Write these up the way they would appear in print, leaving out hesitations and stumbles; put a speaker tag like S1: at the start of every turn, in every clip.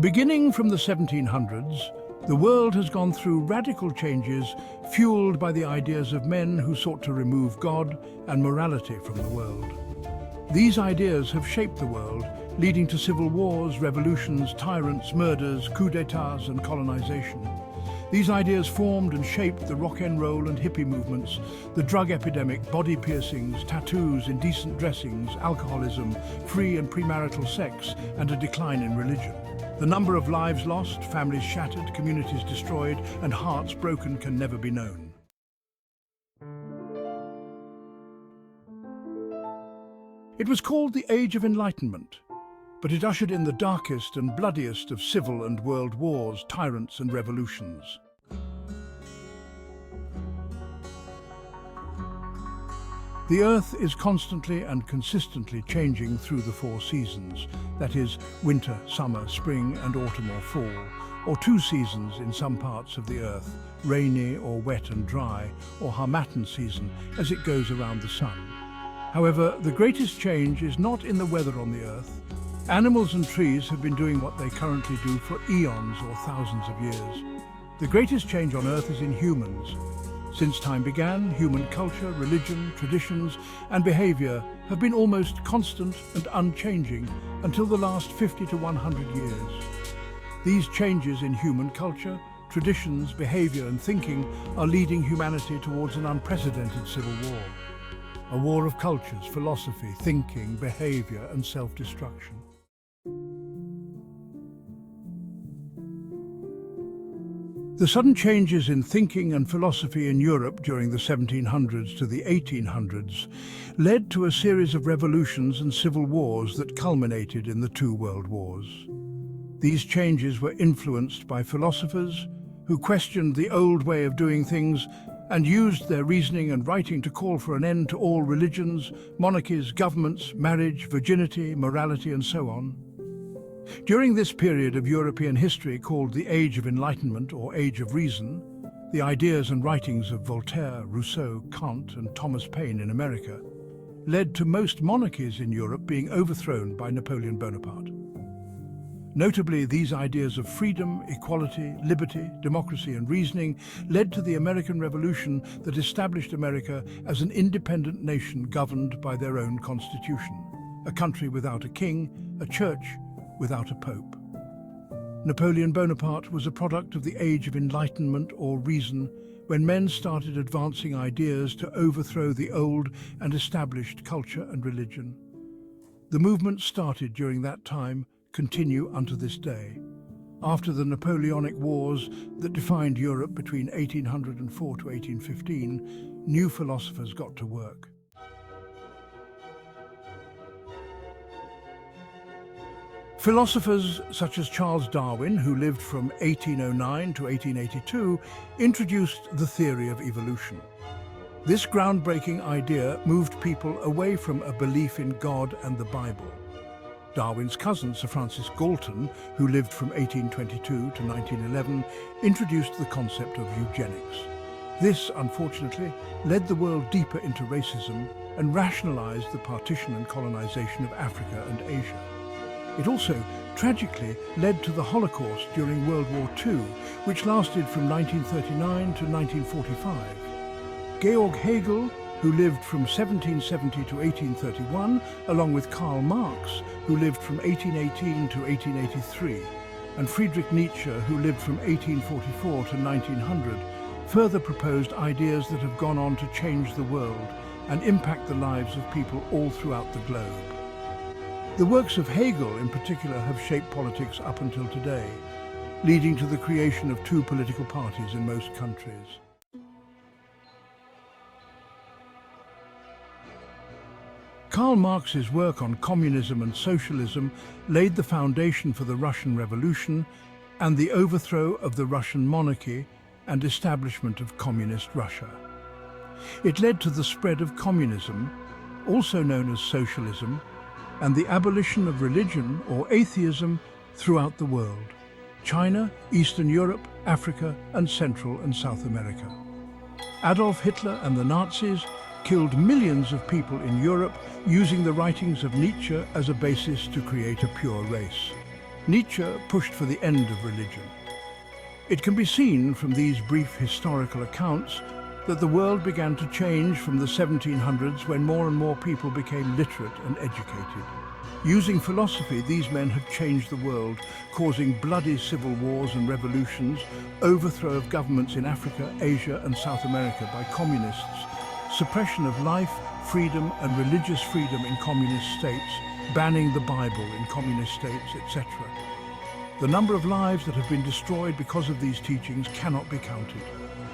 S1: Beginning from the 1700s, the world has gone through radical changes fueled by the ideas of men who sought to remove God and morality from the world. These ideas have shaped the world, leading to civil wars, revolutions, tyrants, murders, coups d'états, and colonization. These ideas formed and shaped the rock and roll and hippie movements, the drug epidemic, body piercings, tattoos, indecent dressings, alcoholism, free and pre-marital sex, and a decline in religion. The number of lives lost, families shattered, communities destroyed, and hearts broken can never be known. It was called the Age of Enlightenment, but it ushered in the darkest and bloodiest of civil and world wars, tyrants and revolutions. The Earth is constantly and consistently changing through the four seasons, that is, winter, summer, spring and autumn or fall, or two seasons in some parts of the Earth, rainy or wet and dry, or Harmattan season as it goes around the sun. However, the greatest change is not in the weather on the Earth. Animals and trees have been doing what they currently do for eons or thousands of years. The greatest change on Earth is in humans. Since time began, human culture, religion, traditions, and behavior have been almost constant and unchanging until the last 50 to 100 years. These changes in human culture, traditions, behavior, and thinking are leading humanity towards an unprecedented civil war. A war of cultures, philosophy, thinking, behavior, and self-destruction. The sudden changes in thinking and philosophy in Europe during the 1700s to the 1800s led to a series of revolutions and civil wars that culminated in the two world wars. These changes were influenced by philosophers who questioned the old way of doing things and used their reasoning and writing to call for an end to all religions, monarchies, governments, marriage, virginity, morality, and so on. During this period of European history called the Age of Enlightenment or Age of Reason, the ideas and writings of Voltaire, Rousseau, Kant, and Thomas Paine in America led to most monarchies in Europe being overthrown by Napoleon Bonaparte. Notably, these ideas of freedom, equality, liberty, democracy, and reasoning led to the American Revolution that established America as an independent nation governed by their own constitution, a country without a king, a church without a pope. Napoleon Bonaparte was a product of the Age of Enlightenment or Reason, when men started advancing ideas to overthrow the old and established culture and religion. The movement started during that time continue unto this day. After the Napoleonic Wars that defined Europe between 1804 to 1815, new philosophers got to work. Philosophers such as Charles Darwin, who lived from 1809 to 1882, introduced the theory of evolution. This groundbreaking idea moved people away from a belief in God and the Bible. Darwin's cousin, Sir Francis Galton, who lived from 1822 to 1911, introduced the concept of eugenics. This, unfortunately, led the world deeper into racism and rationalized the partition and colonization of Africa and Asia. It also, tragically, led to the Holocaust during World War II, which lasted from 1939 to 1945. Georg Hegel, who lived from 1770 to 1831, along with Karl Marx, who lived from 1818 to 1883, and Friedrich Nietzsche, who lived from 1844 to 1900, further proposed ideas that have gone on to change the world and impact the lives of people all throughout the globe. The works of Hegel, in particular, have shaped politics up until today, leading to the creation of two political parties in most countries. Karl Marx's work on communism and socialism laid the foundation for the Russian Revolution and the overthrow of the Russian monarchy and establishment of communist Russia. It led to the spread of communism, also known as socialism, and the abolition of religion or atheism throughout the world: China, Eastern Europe, Africa, and Central and South America. Adolf Hitler and the Nazis killed millions of people in Europe using the writings of Nietzsche as a basis to create a pure race. Nietzsche pushed for the end of religion. It can be seen from these brief historical accounts that the world began to change from the 1700s when more and more people became literate and educated. Using philosophy, these men have changed the world, causing bloody civil wars and revolutions, overthrow of governments in Africa, Asia and South America by communists, suppression of life, freedom and religious freedom in communist states, banning the Bible in communist states, etc. The number of lives that have been destroyed because of these teachings cannot be counted.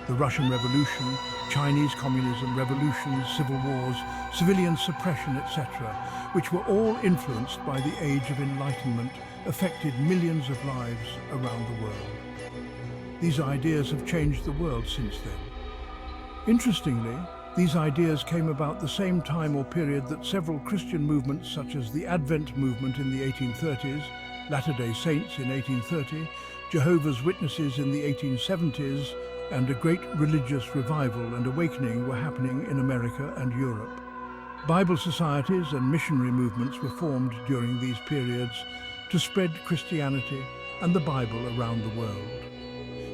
S1: The Russian Revolution, Chinese communism, revolutions, civil wars, civilian suppression, etc., which were all influenced by the Age of Enlightenment, affected millions of lives around the world. These ideas have changed the world since then. Interestingly, these ideas came about the same time or period that several Christian movements such as the Advent movement in the 1830s, Latter-day Saints in 1830, Jehovah's Witnesses in the 1870s, and a great religious revival and awakening were happening in America and Europe. Bible societies and missionary movements were formed during these periods to spread Christianity and the Bible around the world.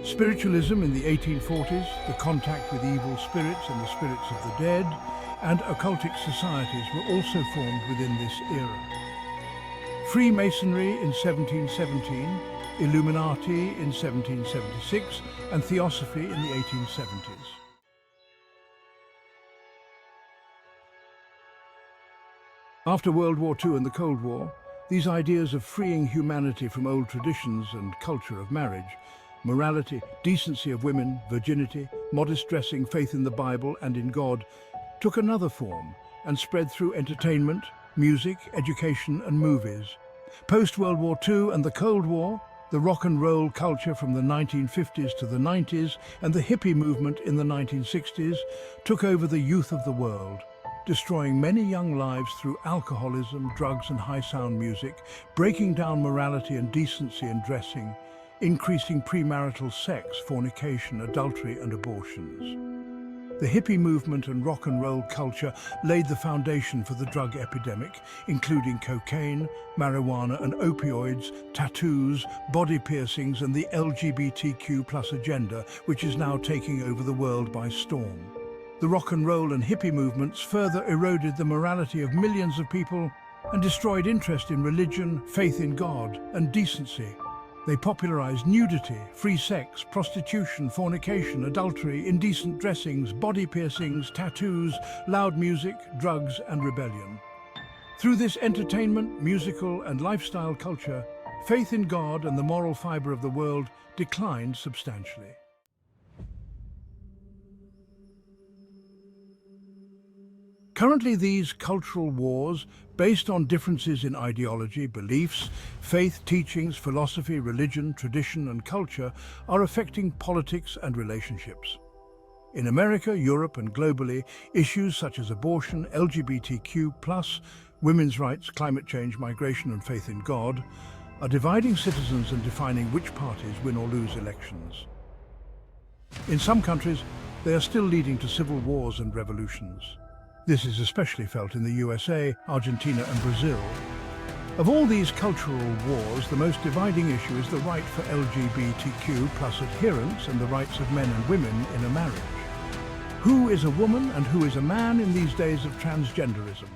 S1: Spiritualism in the 1840s, the contact with evil spirits and the spirits of the dead, and occultic societies were also formed within this era. Freemasonry in 1717, Illuminati in 1776, and Theosophy in the 1870s. After World War II and the Cold War, these ideas of freeing humanity from old traditions and culture of marriage, morality, decency of women, virginity, modest dressing, faith in the Bible and in God, took another form and spread through entertainment, music, education and movies. Post-World War II and the Cold War, the rock and roll culture from the 1950s to the 90s and the hippie movement in the 1960s took over the youth of the world, destroying many young lives through alcoholism, drugs and high-sound music, breaking down morality and decency in dressing, increasing pre-marital sex, fornication, adultery and abortions. The hippie movement and rock and roll culture laid the foundation for the drug epidemic, including cocaine, marijuana and opioids, tattoos, body piercings and the LGBTQ+ agenda, which is now taking over the world by storm. The rock and roll and hippie movements further eroded the morality of millions of people and destroyed interest in religion, faith in God and decency. They popularized nudity, free sex, prostitution, fornication, adultery, indecent dressings, body piercings, tattoos, loud music, drugs and rebellion. Through this entertainment, musical and lifestyle culture, faith in God and the moral fiber of the world declined substantially. Currently, these cultural wars, based on differences in ideology, beliefs, faith, teachings, philosophy, religion, tradition and culture, are affecting politics and relationships. In America, Europe and globally, issues such as abortion, LGBTQ+, women's rights, climate change, migration and faith in God are dividing citizens and defining which parties win or lose elections. In some countries, they are still leading to civil wars and revolutions. This is especially felt in the USA, Argentina and Brazil. Of all these cultural wars, the most dividing issue is the right for LGBTQ+ adherents and the rights of men and women in a marriage. Who is a woman and who is a man in these days of transgenderism?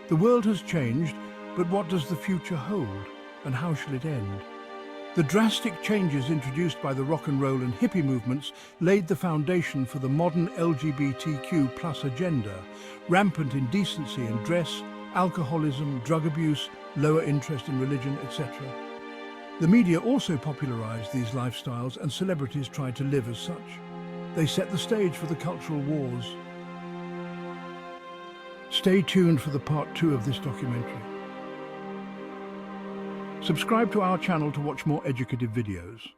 S1: The world has changed, but what does the future hold, and how shall it end? The drastic changes introduced by the rock and roll and hippie movements laid the foundation for the modern LGBTQ+ agenda, rampant indecency in dress, alcoholism, drug abuse, lower interest in religion, etc. The media also popularized these lifestyles and celebrities tried to live as such. They set the stage for the cultural wars. Stay tuned for the part 2 of this documentary. Subscribe to our channel to watch more educative videos.